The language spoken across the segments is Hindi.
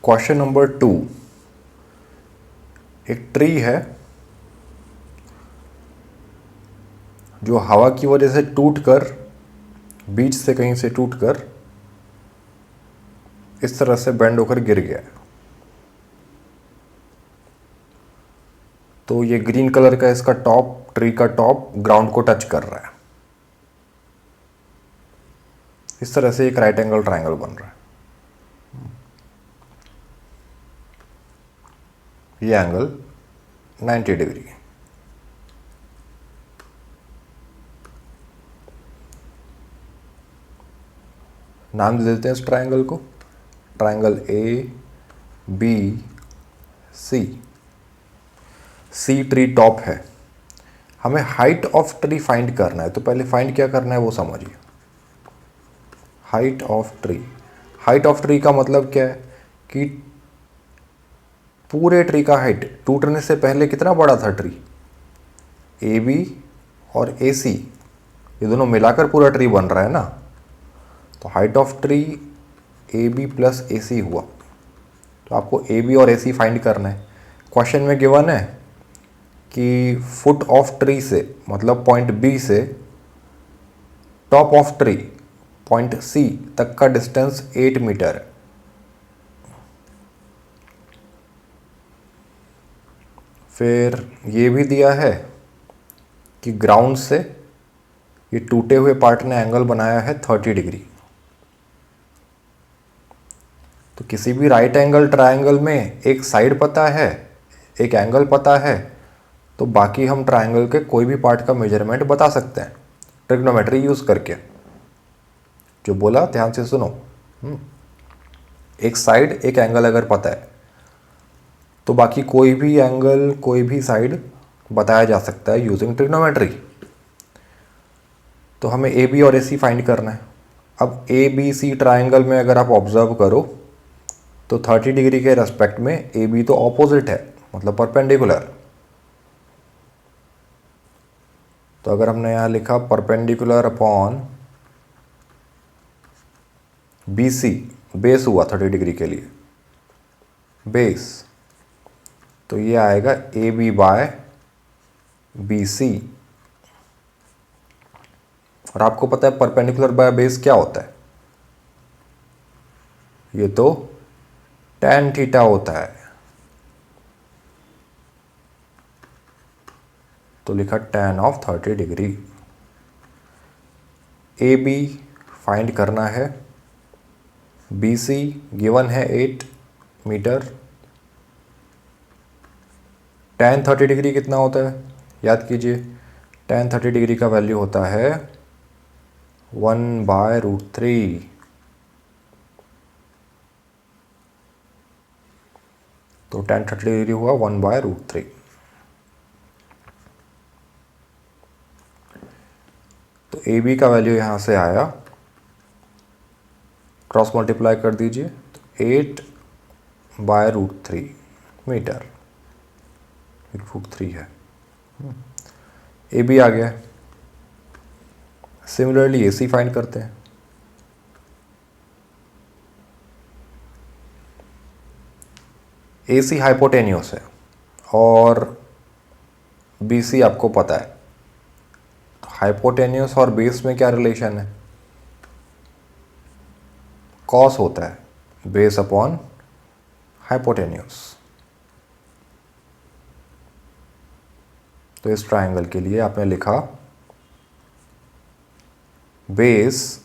क्वेश्चन नंबर 2, एक ट्री है जो हवा की वजह से टूटकर, बीच से कहीं से टूटकर इस तरह से बेंड होकर गिर गया है। तो ये ग्रीन कलर का इसका टॉप, ट्री का टॉप ग्राउंड को टच कर रहा है। इस तरह से एक राइट एंगल ट्रायंगल बन रहा है। ये एंगल 90 डिग्री। नाम दे देते हैं इस ट्रायंगल को, ट्रायंगल ABC। सी ट्री टॉप है, हमें हाइट ऑफ ट्री फाइंड करना है। तो पहले फाइंड क्या करना है वो समझिए। Height of tree, height of tree का मतलब क्या है कि पूरे ट्री का हाइट टूटने से पहले कितना बड़ा था ट्री। AB और AC ये दोनों मिलाकर पूरा ट्री बन रहा है ना। तो height of tree AB plus AC हुआ। तो आपको AB और AC फाइंड करना है। क्वेश्चन में गिवन है कि फुट ऑफ ट्री से, मतलब पॉइंट B से top of tree point C तक का डिस्टेंस 8 मीटर है। फिर ये भी दिया है कि ग्राउंड से ये टूटे हुए पार्ट ने एंगल बनाया है 30 डिग्री। तो किसी भी राइट एंगल ट्रायंगल में एक साइड पता है, एक एंगल पता है, तो बाकी हम ट्रायंगल के कोई भी पार्ट का मेजरमेंट बता सकते हैं ट्रिग्नोमेट्री यूज़ करके। जो बोला ध्यान से सुनो। एक साइड, एक एंगल अगर पता है तो बाकी कोई भी एंगल, कोई भी साइड बताया जा सकता है यूजिंग ट्रिग्नोमेट्री। तो हमें AB और AC फाइंड करना है। अब ABC ट्रायंगल में अगर आप ऑब्जर्व करो तो 30 डिग्री के रेस्पेक्ट में AB तो ऑपोजिट है, मतलब परपेंडिकुलर। तो अगर हमने यहाँ लिखा परपेंडिकुलर अपॉन BC, बेस हुआ 30 डिग्री के लिए, बेस, तो ये आएगा AB बाय BC। और आपको पता है परपेंडिकुलर बाय बेस क्या होता है, ये तो tan थीटा होता है। तो लिखा tan of 30 degree. AB find करना है, BC गिवन है 8 मीटर। tan 30 डिग्री कितना होता है याद कीजिए, tan 30 डिग्री का वैल्यू होता है 1/√3। तो tan 30 डिग्री हुआ 1/√3। तो AB का वैल्यू यहाँ से आया, क्रॉस मल्टीप्लाई कर दीजिए, तो 8/√3 मीटर, 8√3 है। AB आ गया। सिमिलरली AC फाइंड करते हैं। AC हाइपोटेन्यूस है और BC आपको पता है। तो हाइपोटेन्यूस और बेस में क्या रिलेशन है, कॉस होता है, बेस अपॉन हाइपोटेन्यूस। तो इस ट्रायंगल के लिए आपने लिखा बेस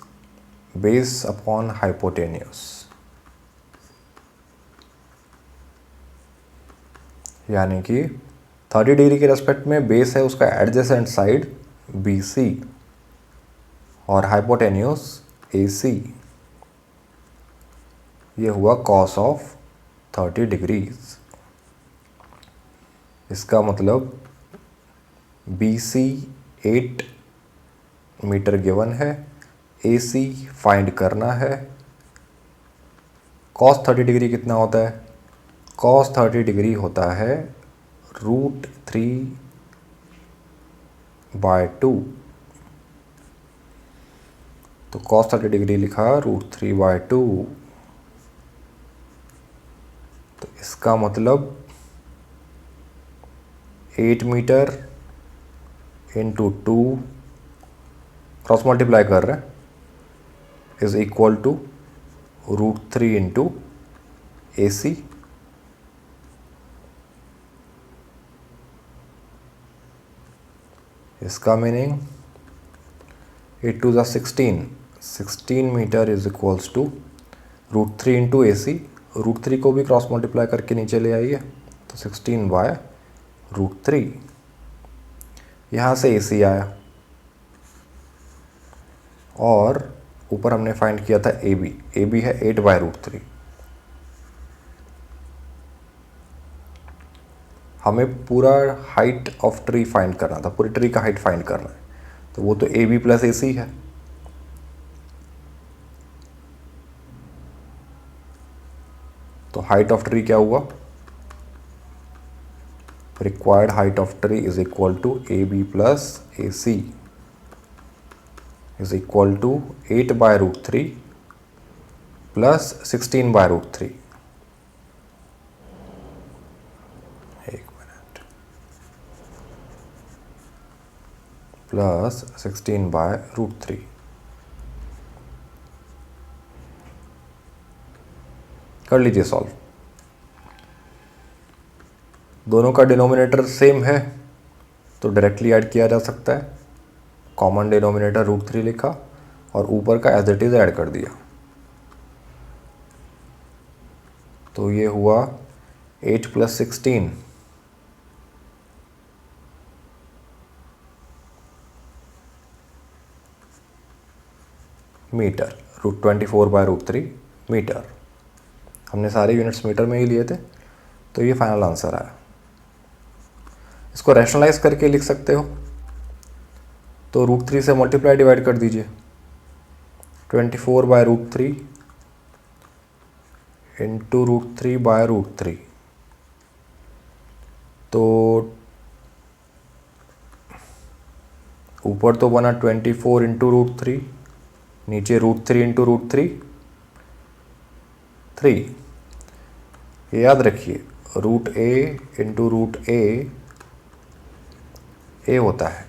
अपॉन हाइपोटेन्यूस, यानी कि 30 डिग्री के रेस्पेक्ट में बेस है उसका एडजेसेंट साइड BC और हाइपोटेन्यूस AC। ये हुआ कॉस ऑफ 30 डिग्रीज। इसका मतलब BC 8 मीटर गिवन है, AC फाइंड करना है। कॉस 30 डिग्री कितना होता है, कॉस 30 डिग्री होता है √3/2। तो कॉस 30 डिग्री लिखा √3/2। इसका मतलब 8 मीटर इंटू 2 क्रॉस मल्टीप्लाई कर रहे हैं is equal to √3 into AC। इसका meaning 8 2 16 metre is equals to √3 into AC। √3 को भी क्रॉस मल्टीप्लाई करके नीचे ले आइए तो 16/√3। यहाँ से AC आया और ऊपर हमने फाइंड किया था AB। AB है 8/√3। हमें पूरा हाइट ऑफ ट्री फाइंड करना था, पूरी ट्री का हाइट फाइंड करना है, तो वो तो AB प्लस AC है। तो हाइट ऑफ ट्री क्या हुआ? Required height of tree is equal to AB plus AC is equal to 8/√3 plus 16/√3। Plus 16/√3। कर लीजिए सॉल्व। दोनों का डिनोमिनेटर सेम है तो डायरेक्टली ऐड किया जा सकता है। कॉमन डिनोमिनेटर √3 लिखा और ऊपर का एज इट इज ऐड कर दिया। तो ये हुआ 8 प्लस 16 मीटर, √24/√3 मीटर। हमने सारे यूनिट्स मीटर में ही लिए थे, तो ये फाइनल आंसर आया। इसको रैशनलाइज करके लिख सकते हो तो √3 से मल्टीप्लाई डिवाइड कर दीजिए। 24/√3 इंटू √3/√3। तो ऊपर तो बना 24 इंटू √3, नीचे √3 इंटू √3 3। ये याद रखिए √a इंटू √a a होता है।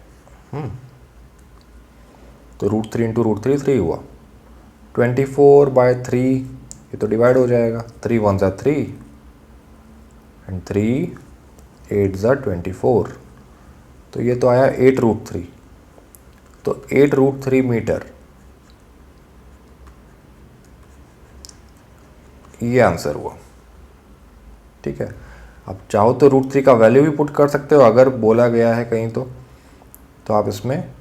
तो √3 इंटू √3 3 हुआ। 24/3 ये तो डिवाइड हो जाएगा, 3 1 ज़ा 3 एंड 3 8 ज़ा 24। तो ये तो आया 8√3। तो 8√3 मीटर, ये आंसर हुआ। ठीक है, अब चाहो तो √3 का वैल्यू भी पुट कर सकते हो अगर बोला गया है कहीं तो आप इसमें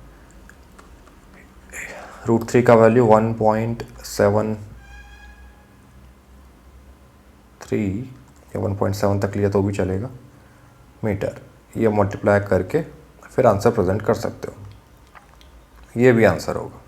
√3 का वैल्यू 1.73 या 1.7 तक लिया तो भी चलेगा मीटर। ये मल्टीप्लाई करके फिर आंसर प्रेजेंट कर सकते हो। ये भी आंसर होगा।